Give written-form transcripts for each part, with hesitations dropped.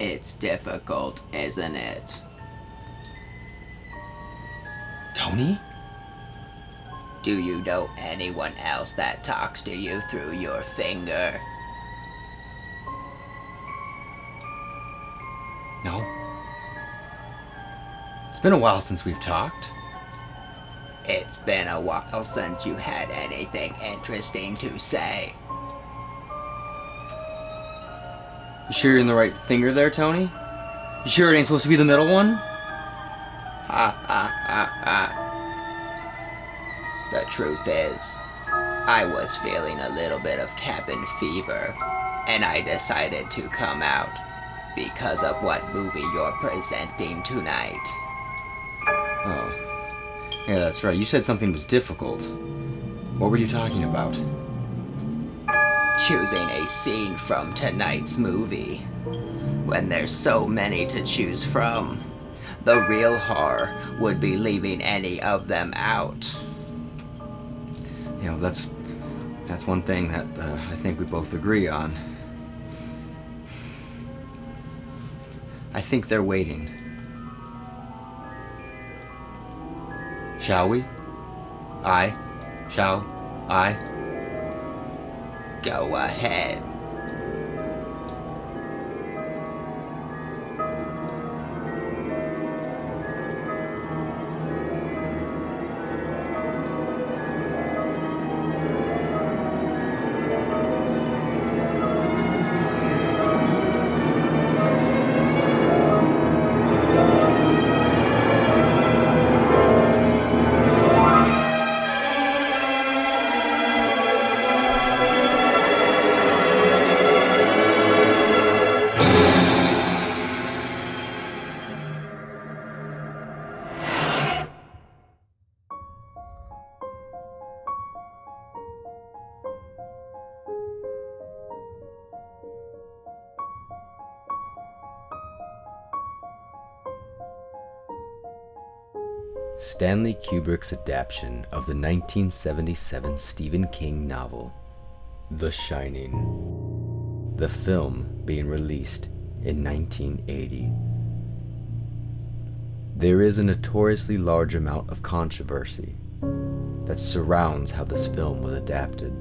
It's difficult, isn't it? Tony? Do you know anyone else that talks to you through your finger? No. It's been a while since we've talked. It's been a while since you had anything interesting to say. You sure you're in the right finger there, Tony? You sure it ain't supposed to be the middle one? Ha ha ha ha. The truth is, I was feeling a little bit of cabin fever, and I decided to come out because of what movie you're presenting tonight. Oh. Yeah, that's right. You said something was difficult. What were you talking about? Choosing a scene from tonight's movie. When there's so many to choose from, the real horror would be leaving any of them out. You know, that's one thing that I think we both agree on. I think they're waiting. Shall we? Shall I? Go ahead. Stanley Kubrick's adaptation of the 1977 Stephen King novel, The Shining. The film being released in 1980. There is a notoriously large amount of controversy that surrounds how this film was adapted,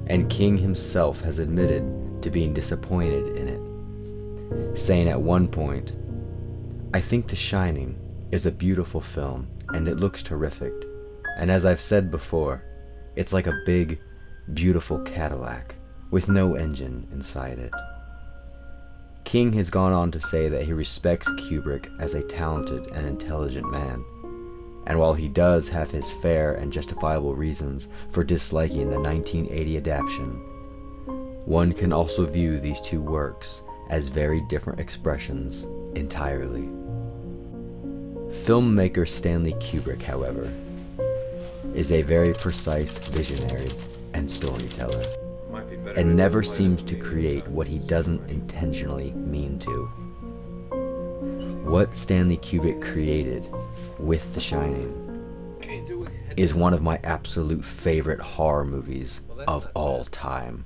and King himself has admitted to being disappointed in it, saying at one point, "I think The Shining is a beautiful film and it looks terrific, and as I've said before, it's like a big, beautiful Cadillac with no engine inside it." King has gone on to say that he respects Kubrick as a talented and intelligent man, and while he does have his fair and justifiable reasons for disliking the 1980 adaptation, one can also view these two works as very different expressions entirely. Filmmaker Stanley Kubrick, however, is a very precise visionary and storyteller, and never seems to create what he doesn't intentionally mean to. What Stanley Kubrick created with The Shining is one of my absolute favorite horror movies of all time.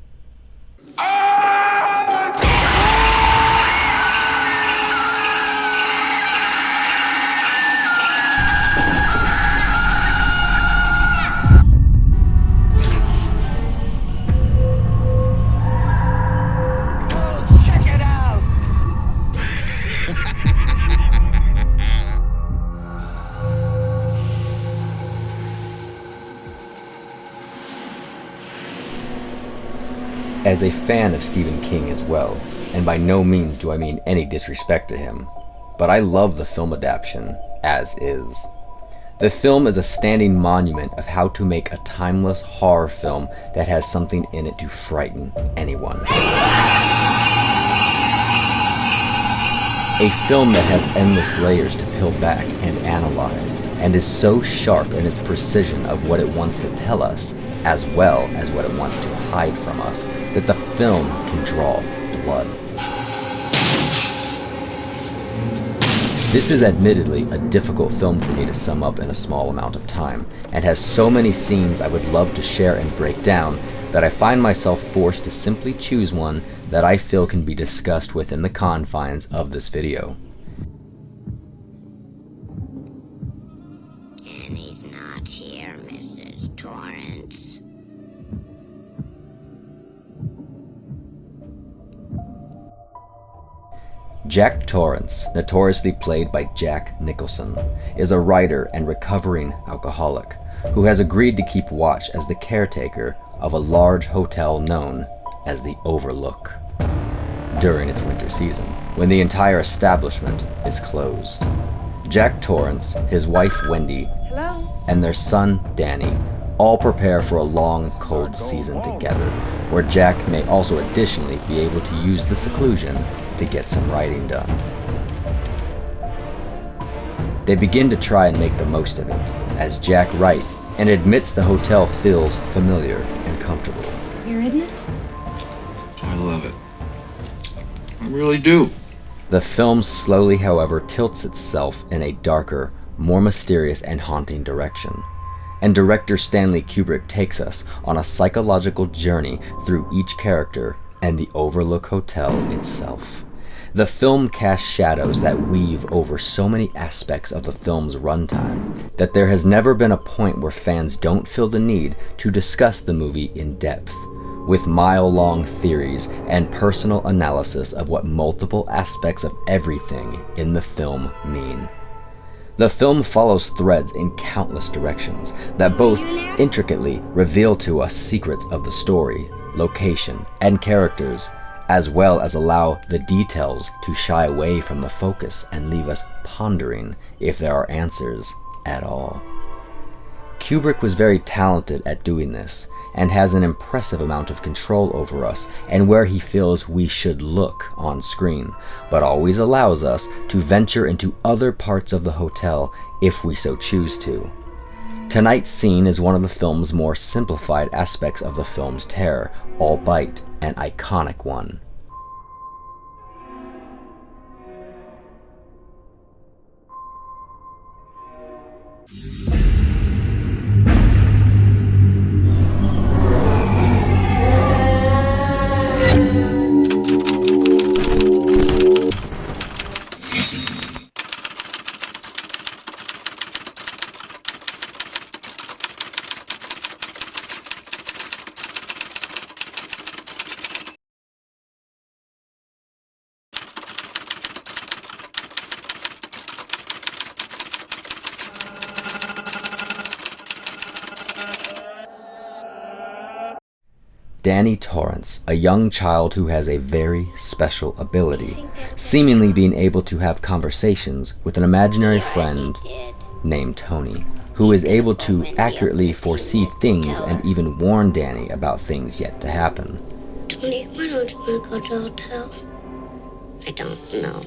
As a fan of Stephen King as well, and by no means do I mean any disrespect to him, but I love the film adaptation as is. The film is a standing monument of how to make a timeless horror film that has something in it to frighten anyone. A film that has endless layers to peel back and analyze, and is so sharp in its precision of what it wants to tell us, as well as what it wants to hide from us, that the film can draw blood. This is admittedly a difficult film for me to sum up in a small amount of time, and has so many scenes I would love to share and break down that I find myself forced to simply choose one that I feel can be discussed within the confines of this video. And he's not here, Mrs. Torrance. Jack Torrance, notoriously played by Jack Nicholson, is a writer and recovering alcoholic who has agreed to keep watch as the caretaker of a large hotel known as the Overlook during its winter season, when the entire establishment is closed. Jack Torrance, his wife Wendy, and their son Danny all prepare for a long, cold season together, where Jack may also additionally be able to use the seclusion to get some writing done. They begin to try and make the most of it, as Jack writes and admits the hotel feels familiar and comfortable. You're in it? I love it. I really do. The film slowly, however, tilts itself in a darker, more mysterious and haunting direction, and director Stanley Kubrick takes us on a psychological journey through each character and the Overlook Hotel itself. The film casts shadows that weave over so many aspects of the film's runtime that there has never been a point where fans don't feel the need to discuss the movie in depth, with mile-long theories and personal analysis of what multiple aspects of everything in the film mean. The film follows threads in countless directions that both intricately reveal to us secrets of the story, location, and characters, as well as allow the details to shy away from the focus and leave us pondering if there are answers at all. Kubrick was very talented at doing this, and has an impressive amount of control over us and where he feels we should look on screen, but always allows us to venture into other parts of the hotel if we so choose to. Tonight's scene is one of the film's more simplified aspects of the film's terror, albeit an iconic one. Danny Torrance, a young child who has a very special ability, seemingly being able to have conversations with an imaginary friend named Tony, who is able to accurately foresee things and even warn Danny about things yet to happen. Tony, why don't you want to go to a hotel? I don't know.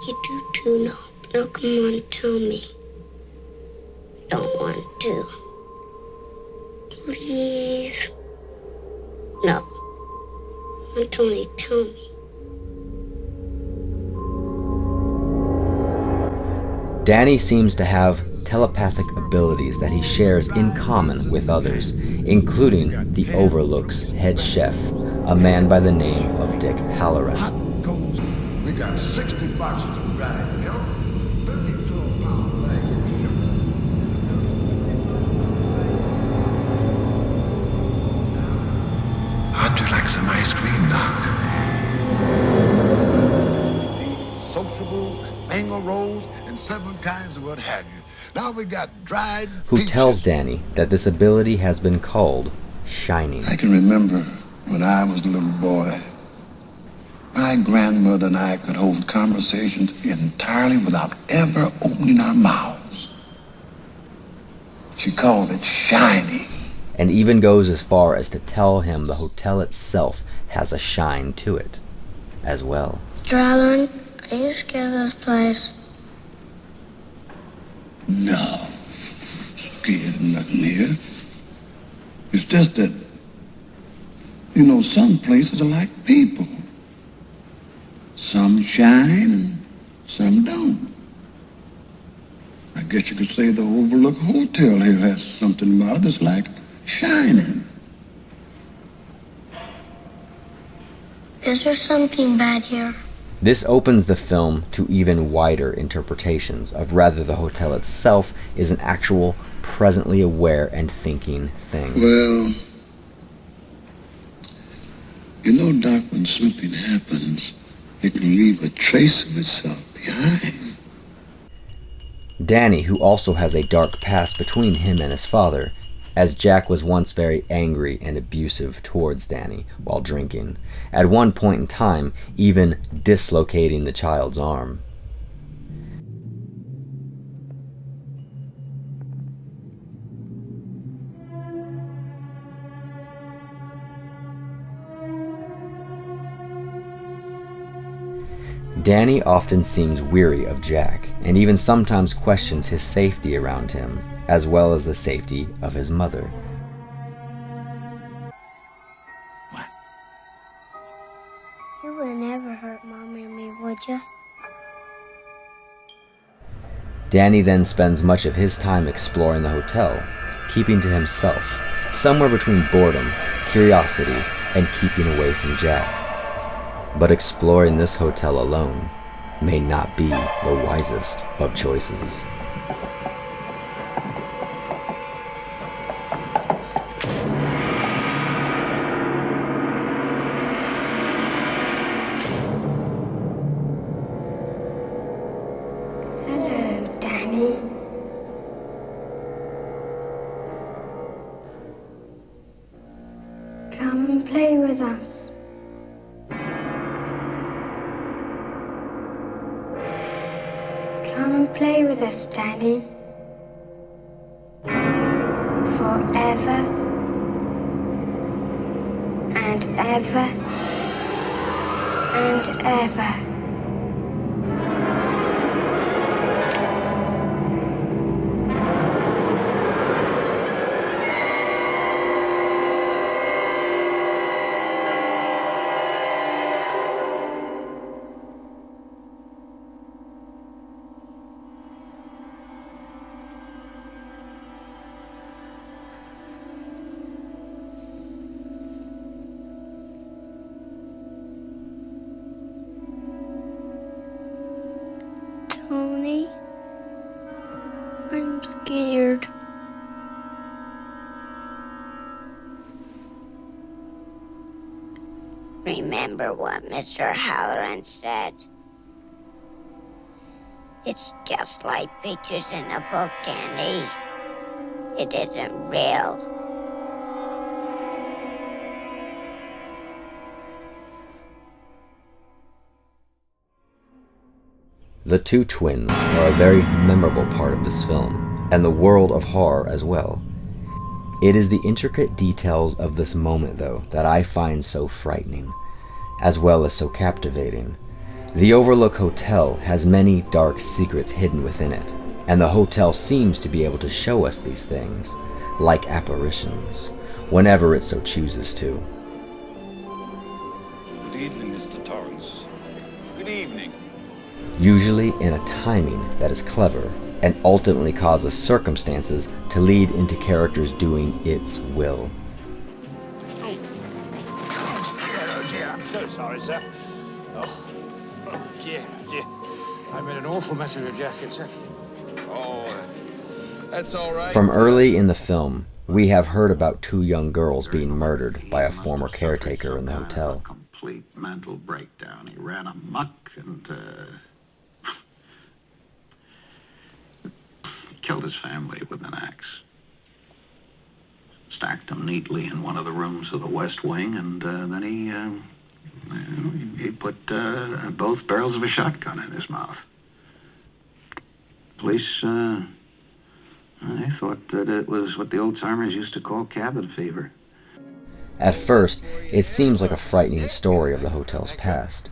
You do too know. Now come on, tell me. I don't want to. Please. No. Tony, tell me. Danny seems to have telepathic abilities that he shares in common with others, including the Overlook's head chef, a man by the name of Dick Halloran. We got 60 boxes of dried milk, 32-pound bags of sugar. How'd you like some ice cream, Doc? Sociables, mango rolls, and 7 kinds of what have you. Now we got dried Who peaches. tells Danny that this ability has been called shining. I can remember when I was a little boy, my grandmother and I could hold conversations entirely without ever opening our mouths. She called it shining. And even goes as far as to tell him the hotel itself has a shine to it as well. Drylon, are you scared of this place? No, scared of nothing here. It's just that, you know, some places are like people. Some shine and some don't. I guess you could say the Overlook Hotel here has something about it that's like shining. Is there something bad here? This opens the film to even wider interpretations of whether the hotel itself is an actual, presently aware and thinking thing. Well, you know, Doc, when something happens, it can leave a trace of itself behind. Danny, who also has a dark past between him and his father, as Jack was once very angry and abusive towards Danny while drinking, at one point in time even dislocating the child's arm. Danny often seems weary of Jack, and even sometimes questions his safety around him, as well as the safety of his mother. What? You would never hurt Mom or me, would you? Danny then spends much of his time exploring the hotel, keeping to himself, somewhere between boredom, curiosity, and keeping away from Jack. But exploring this hotel alone may not be the wisest of choices. Hello, Danny. Come and play with us. Come and play with us, Danny. Forever and ever and ever. Tony, I'm scared. Remember what Mr. Halloran said. It's just like pictures in a book, Danny. It isn't real. The two twins are a very memorable part of this film, and the world of horror as well. It is the intricate details of this moment, though, that I find so frightening, as well as so captivating. The Overlook Hotel has many dark secrets hidden within it, and the hotel seems to be able to show us these things, like apparitions, whenever it so chooses to. Good evening, Mr. Torrance. Good evening. Usually in a timing that is clever and ultimately causes circumstances to lead into characters doing its will. I'm so sorry, sir. Oh, dear. I made an awful mess of your jacket, sir. Oh, that's all right. From early in the film, we have heard about two young girls being murdered by a former caretaker in the hotel. Complete mental breakdown. He ran amok and he killed his family with an axe. Stacked them neatly in one of the rooms of the West Wing, and then he put both barrels of a shotgun in his mouth. Police, they thought that it was what the old-timers used to call cabin fever. At first, it seems like a frightening story of the hotel's past.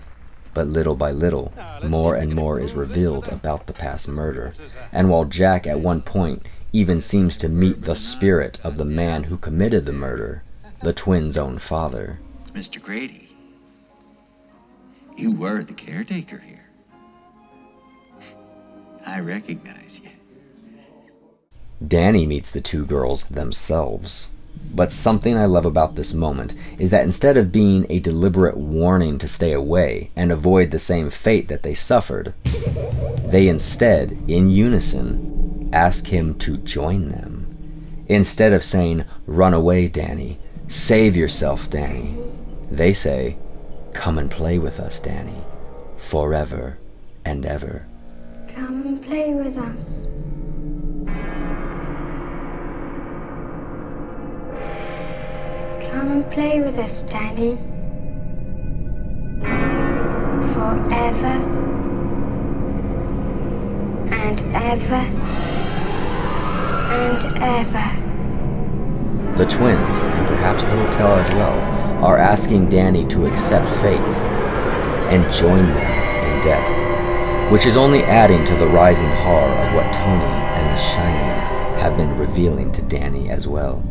But little by little, more and more is revealed about the past murder. And while Jack at one point even seems to meet the spirit of the man who committed the murder, the twins' own father. Mr. Grady, you were the caretaker here. I recognize you. Danny meets the two girls themselves. But something I love about this moment is that instead of being a deliberate warning to stay away and avoid the same fate that they suffered, they instead, in unison, ask him to join them. Instead of saying, "Run away, Danny. Save yourself, Danny," they say, "Come and play with us, Danny. Forever and ever." Come and play with us. Come and play with us, Danny. Forever and ever and ever. The twins, and perhaps the hotel as well, are asking Danny to accept fate and join them in death, which is only adding to the rising horror of what Tony and The Shining have been revealing to Danny as well,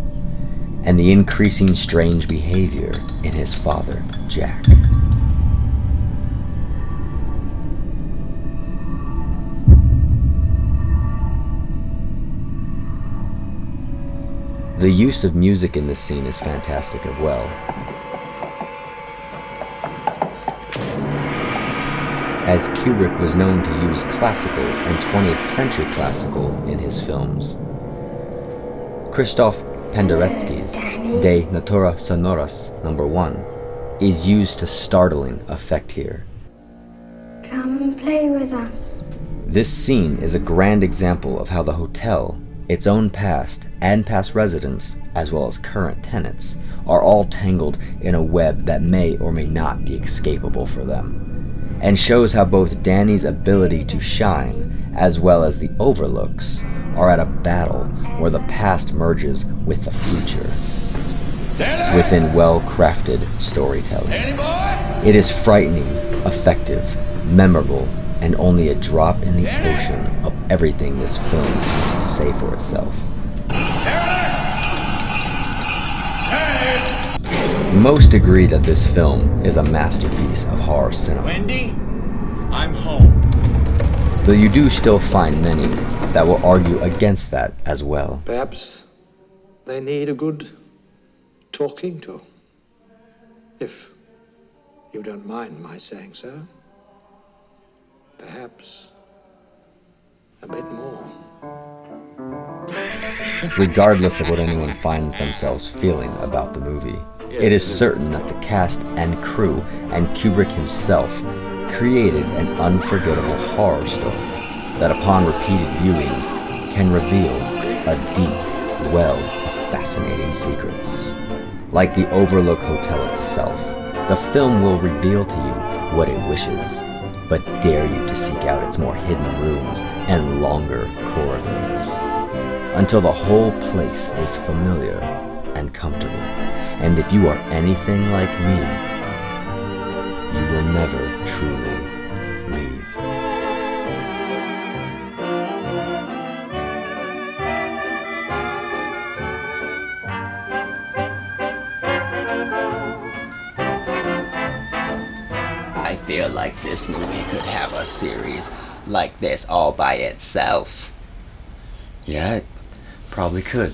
and the increasing strange behavior in his father, Jack. The use of music in this scene is fantastic as well. As Kubrick was known to use classical and 20th century classical in his films. Kryzstof Penderecki's De Natura Sonoris No. 1 is used to startling effect here. Come and play with us. This scene is a grand example of how the hotel, its own past and past residents, as well as current tenants, are all tangled in a web that may or may not be escapable for them, and shows how both Danny's ability to shine, as well as the Overlook's, are at a battle where the past merges with the future, within well-crafted storytelling. It is frightening, effective, memorable, and only a drop in the ocean of everything this film has to say for itself. Most agree that this film is a masterpiece of horror cinema. Wendy, I'm home. Though you do still find many that will argue against that as well. Perhaps they need a good talking to, if you don't mind my saying so. Perhaps a bit more. Regardless of what anyone finds themselves feeling about the movie, it is certain that the cast and crew and Kubrick himself created an unforgettable horror story that upon repeated viewings can reveal a deep well of fascinating secrets. Like the Overlook Hotel itself, the film will reveal to you what it wishes, but dare you to seek out its more hidden rooms and longer corridors, until the whole place is familiar and comfortable. And if you are anything like me, you will never truly leave. I feel like this movie could have a series like this all by itself. Yeah, it probably could.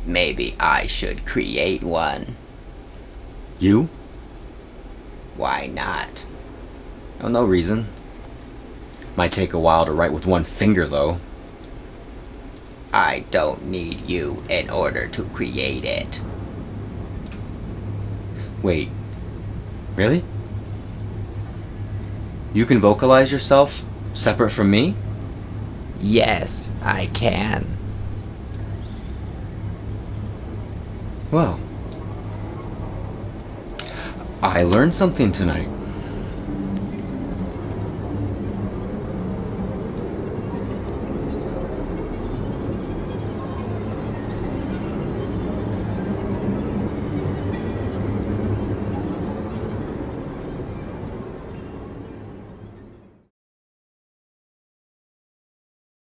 Maybe I should create one. You? Why not? Oh, no reason. Might take a while to write with one finger, though. I don't need you in order to create it. Wait. Really? You can vocalize yourself separate from me? Yes, I can. Well, I learned something tonight.